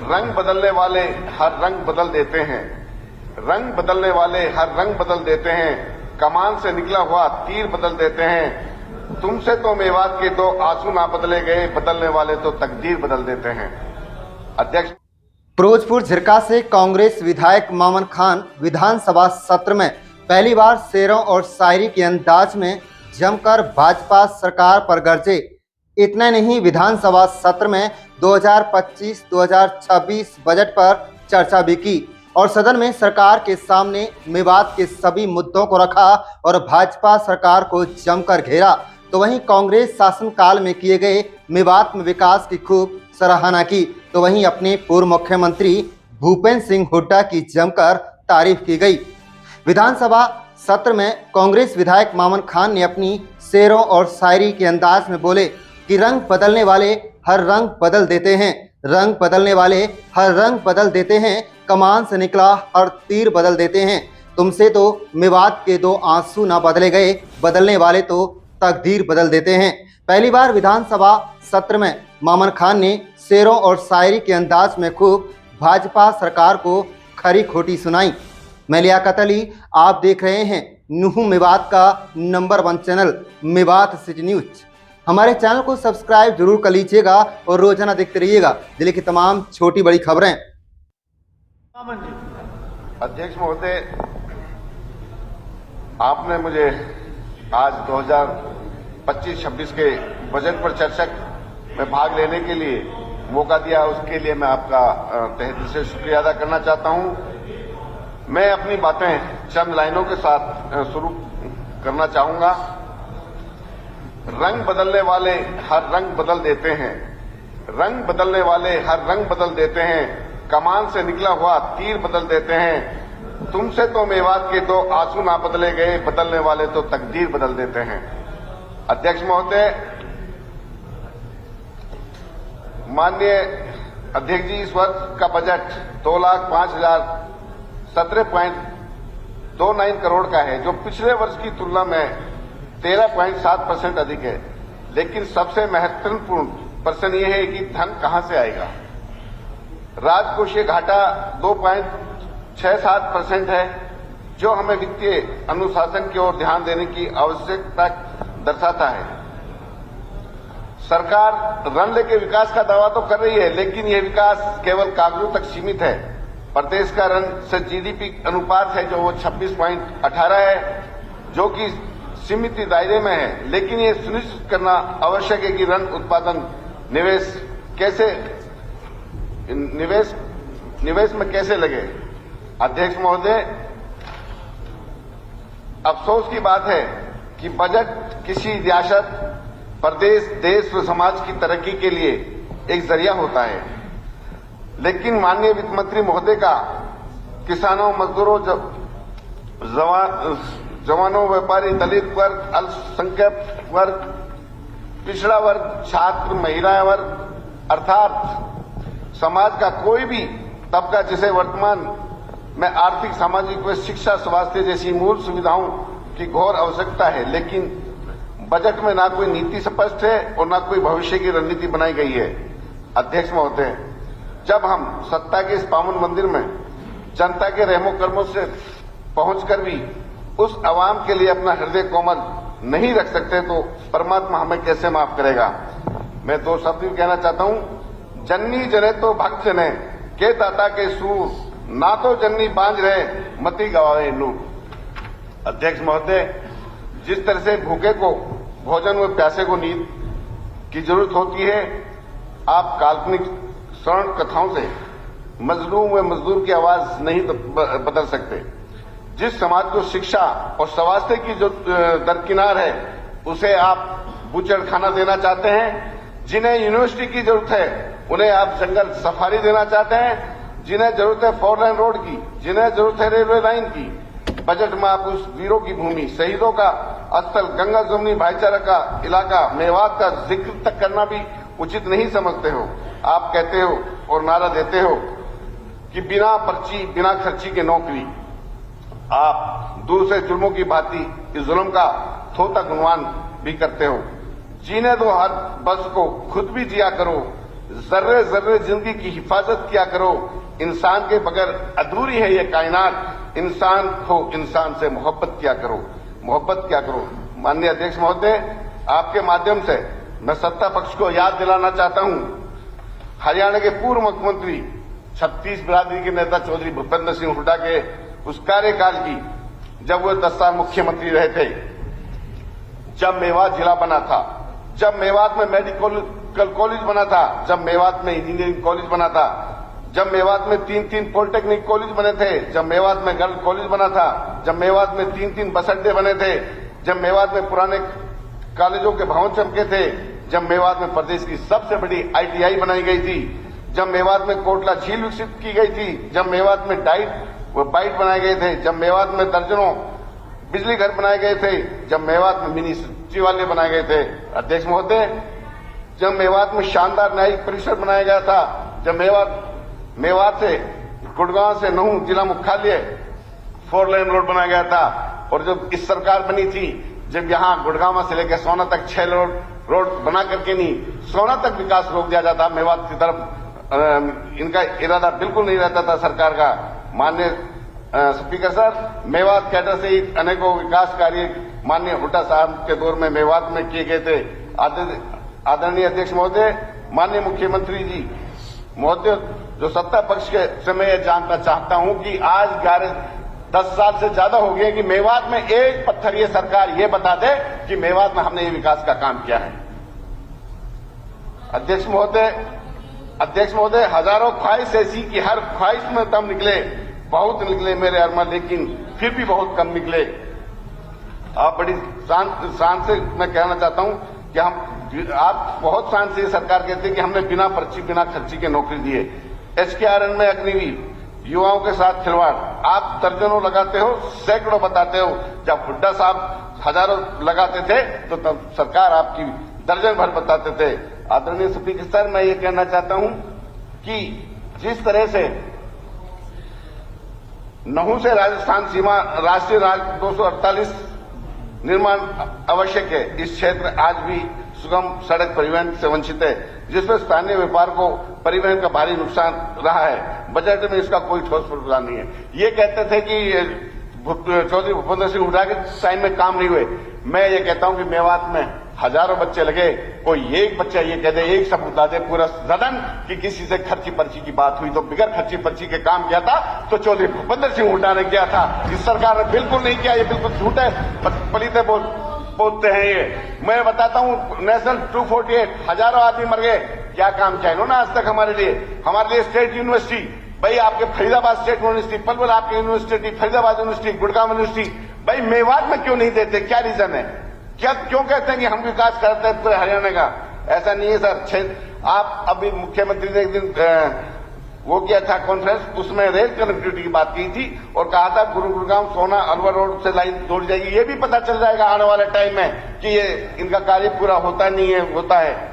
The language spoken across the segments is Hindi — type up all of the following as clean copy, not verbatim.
रंग बदलने वाले हर रंग बदल देते हैं, रंग बदलने वाले हर रंग बदल देते हैं, कमान से निकला हुआ तीर बदल देते हैं। तुमसे तो मेवात के दो आंसू ना बदले गए, बदलने वाले तो तकदीर बदल देते हैं। अध्यक्ष, फिरोजपुर झिरका से कांग्रेस विधायक मामन खान विधानसभा सत्र में पहली बार शेरों और शायरी के अंदाज में जमकर भाजपा सरकार पर गरजे। इतना नहीं, विधानसभा सत्र में 2025-2026 बजट पर चर्चा भी की और सदन में सरकार के सामने मेवात के सभी मुद्दों को रखा और भाजपा सरकार को जमकर घेरा। तो वहीं कांग्रेस शासनकाल में किए गए मेवात में विकास की खूब सराहना की, तो वहीं अपने पूर्व मुख्यमंत्री भूपेंद्र सिंह हुड्डा की जमकर तारीफ की गई। विधानसभा सत्र में कांग्रेस विधायक मामन खान ने अपनी शेरों और शायरी के अंदाज में बोले कि रंग बदलने वाले हर रंग बदल देते हैं, रंग बदलने वाले हर रंग बदल देते हैं, कमान से निकला हर तीर बदल देते हैं। तुमसे तो मेवात के दो आंसू ना बदले गए, बदलने वाले तो तकदीर बदल देते हैं। पहली बार विधानसभा सत्र में मामन खान ने शेरों और शायरी के अंदाज में खूब भाजपा सरकार को खरी खोटी सुनाई। मैं लियाकत अली, आप देख रहे हैं न्यू मेवात का number 1 channel Mewat city news. हमारे चैनल को सब्सक्राइब जरूर कर लीजिएगा और रोजाना देखते रहिएगा जिले की तमाम छोटी बड़ी खबरें। अध्यक्ष महोदय, आपने मुझे आज 2025-26 के बजट पर चर्चा में भाग लेने के लिए मौका दिया, उसके लिए मैं आपका तहे दिल से शुक्रिया अदा करना चाहता हूं। मैं अपनी बातें चंद लाइनों के साथ शुरू करना चाहूंगा। रंग बदलने वाले हर रंग बदल देते हैं, रंग बदलने वाले हर रंग बदल देते हैं, कमान से निकला हुआ तीर बदल देते हैं। तुमसे तो मेवात के दो आंसू ना बदले गए, बदलने वाले तो तकदीर बदल देते हैं। अध्यक्ष महोदय, माननीय अध्यक्ष जी, इस वर्ष का बजट 2,05,17.29 करोड़ का है, जो पिछले वर्ष की तुलना में 13.7% अधिक है। लेकिन सबसे महत्वपूर्ण प्रश्न यह है कि धन कहां से आएगा। राजकोषीय घाटा 2.67% है, जो हमें वित्तीय अनुशासन की ओर ध्यान देने की आवश्यकता दर्शाता है। सरकार रण के विकास का दावा तो कर रही है, लेकिन यह विकास केवल कागजों तक सीमित है। प्रदेश का रण से जीडीपी अनुपात है जो वो 26.18 है, जो कि सीमित दायरे में है। लेकिन ये सुनिश्चित करना आवश्यक है कि रण उत्पादन निवेश में कैसे लगे। अध्यक्ष महोदय, अफसोस की बात है कि बजट किसी रियासत, प्रदेश, देश व समाज की तरक्की के लिए एक जरिया होता है, लेकिन माननीय वित्त मंत्री महोदय का किसानों, मजदूरों, जवानों, व्यापारी, दलित वर्ग, अल्पसंख्यक वर्ग, पिछड़ा वर्ग, छात्र, महिला वर्ग अर्थात समाज का कोई भी तबका जिसे वर्तमान में आर्थिक, सामाजिक व शिक्षा, स्वास्थ्य जैसी मूल सुविधाओं की घोर आवश्यकता है, लेकिन बजट में ना कोई नीति स्पष्ट है और ना कोई भविष्य की रणनीति बनाई गई है। अध्यक्ष महोदय, जब हम सत्ता के इस पावन मंदिर में जनता के रहमो कर्मों से पहुंचकर भी उस आवाम के लिए अपना हृदय कोमल नहीं रख सकते, तो परमात्मा हमें कैसे माफ करेगा। मैं दो शब्द भी कहना चाहता हूं। जन्नी जने तो भक्त जने के दाता के सूर, ना तो जन्नी बांझ रहे मती गवावे नूर। अध्यक्ष महोदय, जिस तरह से भूखे को भोजन व प्यासे को नींद की जरूरत होती है, आप काल्पनिक स्वर्ण कथाओं से मजलूम व मजदूर की आवाज नहीं बदल सकते। जिस समाज को शिक्षा और स्वास्थ्य की जो दरकिनार है, उसे आप बूचड़ खाना देना चाहते हैं। जिन्हें यूनिवर्सिटी की जरूरत है, उन्हें आप जंगल सफारी देना चाहते हैं। जिन्हें जरूरत है 4 लाइन रोड की, जिन्हें जरूरत है रेलवे लाइन की, बजट में आप उस वीरों की भूमि, शहीदों का स्थल, गंगा जमुनी भाईचारा का इलाका, मेवात का जिक्र तक करना भी उचित नहीं समझते हो। आप कहते हो और नारा देते हो कि बिना पर्ची, बिना खर्ची के नौकरी। आप दूसरे जुल्मों की भांति इस जुल्म का थोता गुणगान भी करते हो। जीने दो हर बस को, खुद भी जिया करो, जर्रे जर्रे जिंदगी की हिफाजत किया करो। इंसान के बगैर अधूरी है ये कायनात। इंसान को इंसान से मोहब्बत किया करो, मोहब्बत किया करो। माननीय अध्यक्ष महोदय, आपके माध्यम से मैं सत्ता पक्ष को याद दिलाना चाहता हूं, हरियाणा के पूर्व मुख्यमंत्री 36 बिरादरी के नेता चौधरी भूपेंद्र सिंह हुड्डा के उस कार्यकाल की, जब वो 10 साल मुख्यमंत्री रहे थे, जब मेवात जिला बना था, जब मेवात में मेडिकल कॉलेज बना था, जब मेवात में इंजीनियरिंग कॉलेज बना था, जब मेवात में 3 पॉलिटेक्निक कॉलेज बने थे, जब मेवात में गर्ल कॉलेज बना था, जब मेवात में 3 बस अड्डे बने थे, जब मेवात में पुराने कॉलेजों के भवन चमके थे, जब मेवात में प्रदेश की सबसे बड़ी ITI बनाई गई थी, जब मेवात में कोटला झील विकसित की गई थी, जब मेवात में बाइट बनाए गए थे, जब मेवात में दर्जनों बिजली घर बनाए गए थे, जब मेवात में मिनी सचिवालय बनाए गए थे। अध्यक्ष महोदय, जब मेवात में शानदार न्यायिक परिसर बनाया गया था, जब मेवात से गुड़गांव से नहू जिला मुख्यालय 4 लेन रोड बनाया गया था, और जब इस सरकार बनी थी, जब यहां गुड़गांव से लेकर सोना तक 6 रोड बना करके नहीं, सोना तक विकास रोक दिया जाता, मेवात की तरफ इनका इरादा बिल्कुल नहीं रहता था सरकार का। माननीय स्पीकर सर, मेवात कैडर से ही अनेकों विकास कार्य माननीय हुड्डा साहब के दौर में मेवात में किए गए थे। आदरणीय अध्यक्ष महोदय, माननीय मुख्यमंत्री जी महोदय, जो सत्ता पक्ष के से मैं यह जानना चाहता हूं कि आज 10 साल से ज्यादा हो गए कि मेवात में एक पत्थर ये सरकार ये बता दे कि मेवात में हमने ये विकास का काम किया है। अध्यक्ष महोदय, हजारों ख्वाहिश ऐसी कि हर ख्वाहिश में दम निकले, बहुत निकले मेरे अरमान, लेकिन फिर भी बहुत कम निकले। आप बड़ी शान से मैं कहना चाहता हूं कि आप बहुत शान से सरकार कहते हैं कि हमने बिना पर्ची बिना खर्ची के नौकरी दिए। HKRN में अग्निवीर युवाओं के साथ खिलवाड़, आप दर्जनों लगाते हो, सैकड़ों बताते हो। जब हुड्डा साहब हजारों लगाते थे तो तब सरकार आपकी दर्जन भर बताते थे। आदरणीय स्पीकर सर, मैं ये कहना चाहता हूं कि जिस तरह से नहू से राजस्थान सीमा राष्ट्रीय राजमार्ग 248 निर्माण आवश्यक है, इस क्षेत्र आज भी सुगम सड़क परिवहन से वंचित है, जिसमें स्थानीय व्यापार को परिवहन का भारी नुकसान रहा है। बजट में इसका कोई ठोस प्रावधान नहीं है। ये कहते थे कि चौधरी भूपेंद्र सिंह हुड्डा के टाइम में काम नहीं हुए। मैं ये कहता हूं कि मेवात में हजारों बच्चे लगे, कोई एक बच्चा ये कह दे, एक सबूत ला दे पूरा सदन कि किसी से खर्ची पर्ची की बात हुई तो बिगर खर्ची पर्ची के काम किया था तो चौधरी भूपेंद्र सिंह हुड्डा ने किया था। इस सरकार ने बिल्कुल नहीं किया। ये बिल्कुल झूठ है, पलीते बोलते हैं ये। मैं बताता हूं, नेशनल 248 हजारों आदमी मर गए, क्या काम किया इन्होंने आज तक हमारे लिए स्टेट यूनिवर्सिटी, भाई आपके फरीदाबाद स्टेट यूनिवर्सिटी, पलवल आपकी university, Faridabad university, Gurgaon university, भाई मेवात में क्यों नहीं देते? क्या रीजन है? क्या क्यों कहते हैं कि हम विकास करते हैं पूरे हरियाणा का? ऐसा नहीं है सर। आप अभी मुख्यमंत्री ने एक दिन वो किया था कॉन्फ्रेंस, उसमें रेल कनेक्टिविटी की बात की थी और कहा था गुरुग्राम सोना अलवर रोड से लाइन जोड़ जाएगी। ये भी पता चल जाएगा आने वाले टाइम में कि ये इनका कार्य पूरा होता नहीं है, होता है।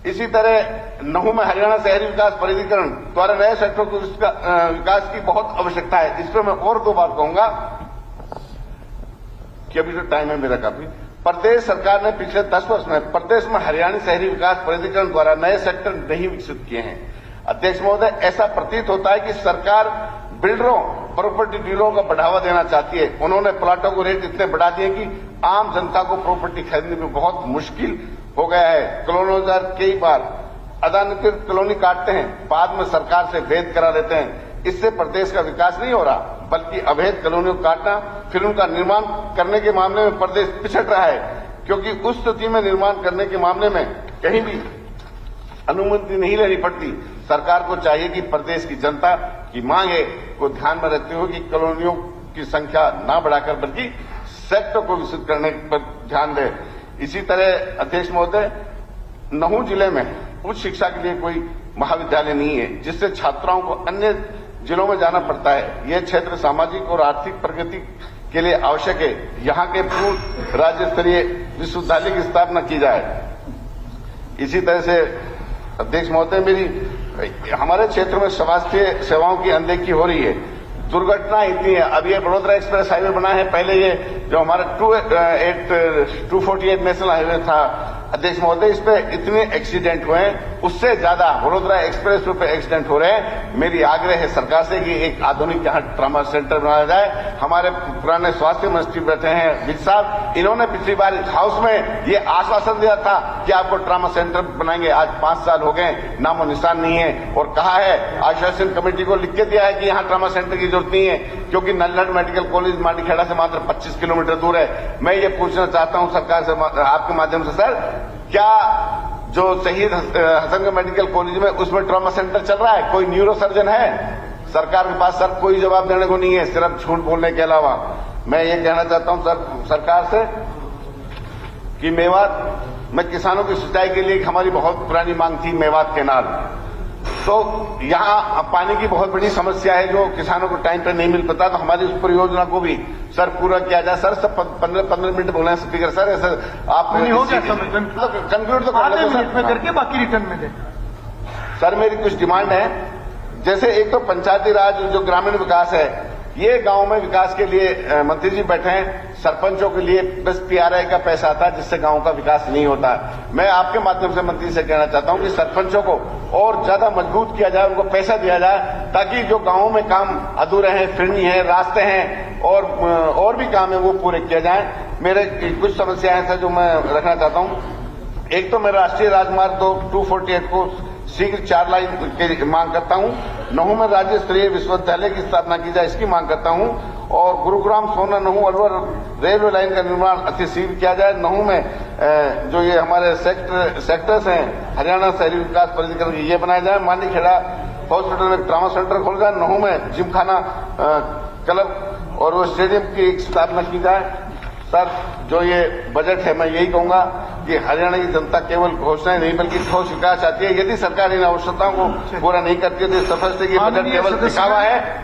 इसी तरह नहू में हरियाणा शहरी विकास प्राधिकरण द्वारा नए सेक्टरों को विकास की बहुत आवश्यकता है। इस पर मैं और 2 बात कहूंगा कि अभी तो टाइम है मेरा काफी। प्रदेश सरकार ने पिछले 10 वर्ष में प्रदेश में हरियाणा शहरी विकास प्राधिकरण द्वारा नए सेक्टर नहीं विकसित किए हैं। अध्यक्ष महोदय, ऐसा प्रतीत होता है कि सरकार बिल्डरों, प्रॉपर्टी डीलरों को बढ़ावा देना चाहती है। उन्होंने प्लाटों को रेट इतने बढ़ा दिए कि आम जनता को प्रॉपर्टी खरीदने में बहुत मुश्किल हो गया है। कॉलोनीदार कई बार अदानिकृत कॉलोनी काटते हैं, बाद में सरकार से भेद करा लेते हैं। इससे प्रदेश का विकास नहीं हो रहा, बल्कि अवैध कॉलोनियों को काटना फिर उनका निर्माण करने के मामले में प्रदेश पिछड़ रहा है, क्योंकि उस स्थिति में निर्माण करने के मामले में कहीं भी अनुमति नहीं लेनी पड़ती। सरकार को चाहिए कि प्रदेश की जनता की मांगे को ध्यान में रखते हुए कि कॉलोनियों की संख्या न बढ़ाकर बल्कि सेक्टर को विकसित करने पर ध्यान दे। इसी तरह अध्यक्ष महोदय, नहू जिले में उच्च शिक्षा के लिए कोई महाविद्यालय नहीं है, जिससे छात्राओं को अन्य जिलों में जाना पड़ता है। यह क्षेत्र सामाजिक और आर्थिक प्रगति के लिए आवश्यक है। यहाँ के पूर्ण राज्य स्तरीय विश्वविद्यालय की स्थापना की जाए। इसी तरह से अध्यक्ष महोदय, हमारे क्षेत्र में स्वास्थ्य सेवाओं की अनदेखी हो रही है। दुर्घटना इतनी है। अब ये बड़ोदरा एक्सप्रेस हाईवे बना है, पहले ये जो हमारा 248 नेशनल हाईवे था, अध्यक्ष महोदय, इस पे इतने एक्सीडेंट हुए हैं, उससे ज्यादा वडोदरा एक्सप्रेस वे पे एक्सीडेंट हो रहे हैं। मेरी आग्रह है सरकार से कि एक आधुनिक यहाँ ट्रामा सेंटर बनाया जाए। हमारे पुराने स्वास्थ्य मंत्री बैठे हैं विज साहब, इन्होंने पिछली बार हाउस में ये आश्वासन दिया था कि आपको ट्रामा सेंटर बनाएंगे। आज 5 साल हो गए, नामो निशान नहीं है। और कहा है, आश्वासन कमेटी को लिख के दिया है कि यहाँ ट्रामा सेंटर की जरूरत नहीं है, क्योंकि नल्लड़ मेडिकल कॉलेज मांडीखेड़ा से मात्र 25 किलोमीटर दूर है। मैं ये पूछना चाहता हूं सरकार से, आपके माध्यम से सर, क्या जो शहीद हसनगंज मेडिकल कॉलेज में उसमें ट्रॉमा सेंटर चल रहा है? कोई न्यूरो सर्जन है? सरकार के पास सर कोई जवाब देने को नहीं है, सिर्फ झूठ बोलने के अलावा। मैं ये कहना चाहता हूं सर सरकार से कि मेवात में किसानों की सिंचाई के लिए हमारी बहुत पुरानी मांग थी, मेवात केनाल। तो यहाँ पानी की बहुत बड़ी समस्या है जो किसानों को टाइम पे नहीं मिल पाता, तो हमारी उस परियोजना को भी सर पूरा किया जाए। सर सब 15 मिनट बोले हैं स्पीकर सर, ऐसा आप हो गया कंक्लूड तो कर लो सर, करके बाकी रिटर्न में दे। सर मेरी कुछ डिमांड है, जैसे एक तो पंचायती राज जो ग्रामीण विकास है, ये गांव में विकास के लिए मंत्री जी बैठे हैं, सरपंचों के लिए बस पीआरआई का पैसा आता है जिससे गांव का विकास नहीं होता है। मैं आपके माध्यम से मंत्री से कहना चाहता हूं कि सरपंचों को और ज्यादा मजबूत किया जाए, उनको पैसा दिया जाए, ताकि जो गांवों में काम अधूरे हैं, फिरनी है, रास्ते हैं और भी काम है वो पूरे किया जाए। मेरे कुछ समस्याएं हैं जो मैं रखना चाहता हूं। एक तो मैं राष्ट्रीय राजमार्ग 248 को शीघ्र 4 लाइन की मांग करता हूं। नहू में राज्य स्तरीय विश्वविद्यालय की स्थापना की जाए, इसकी मांग करता हूं। और गुरुग्राम सोना नहू अलवर रेलवे लाइन का निर्माण अति शीघ्र किया जाए। नहू में जो ये हमारे सेक्टर्स हैं, हरियाणा शहरी विकास प्राधिकरण की ये बनाया जाए। मांडीखेड़ा हॉस्पिटल में ट्रामा सेंटर खोल जाए। नहू में जिमखाना क्लब और वो स्टेडियम की एक स्थापना की जाए। सर जो ये बजट है, मैं यही कहूंगा कि हरियाणा की जनता केवल घोषणाएं नहीं बल्कि ठोस विकास चाहती है। यदि सरकार इन आवश्यकताओं को पूरा नहीं करती है तो स्पष्ट है कि बजट केवल दिखावा है।